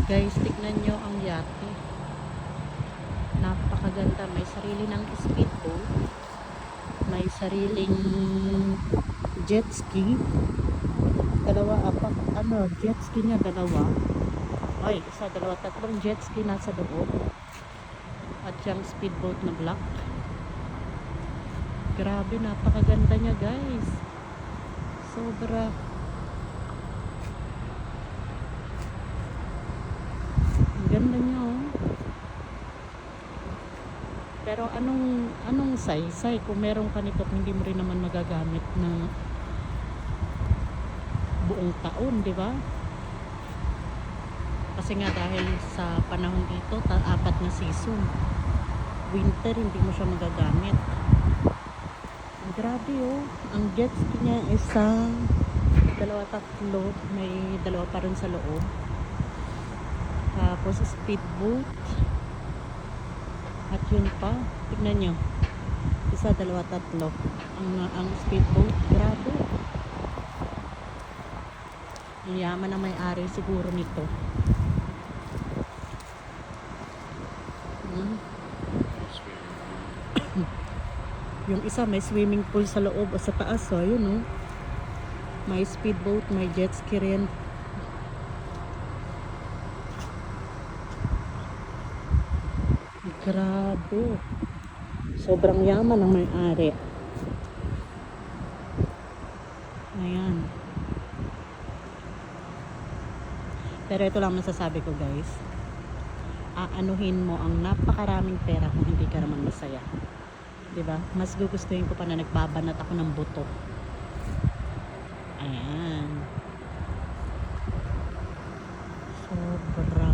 Guys, tignan nyo ang yate. Napakaganda. May sarili ng speedboat. May sariling jet ski. Jet ski niya dalawa. Ay, isa, dalawa, tatlong jet ski nasa loob. At yung speedboat na black. Grabe, napakaganda niya guys. Sobra. Ang ganda niya oh. Pero anong saysay kung meron ka nito, hindi mo rin naman magagamit na buong taon, di ba? Kasi nga dahil sa panahon dito, 4 na season. Winter, hindi mo siya magagamit. Grabe oh. Ang jet ski niya isa, dalawa, tatlo. May dalawa pa rin sa loob. Tapos speedboat. At yun pa. Tignan nyo. Isa, dalawa, tatlo. Ang speedboat. Grabe. Ang yaman na may-ari siguro nito. Yung isa may swimming pool sa loob o sa taas, so yun oh. May speedboat, may jet ski rin. Grabe. Sobrang yaman ang may-ari. Ayan. Pero ito lang masasabi ko guys. Aanuhin mo ang napakaraming pera kung hindi ka naman masaya. Diba? Mas gugustuhin ko pa na nagbabanat ako ng buto. Ayan. Sobra.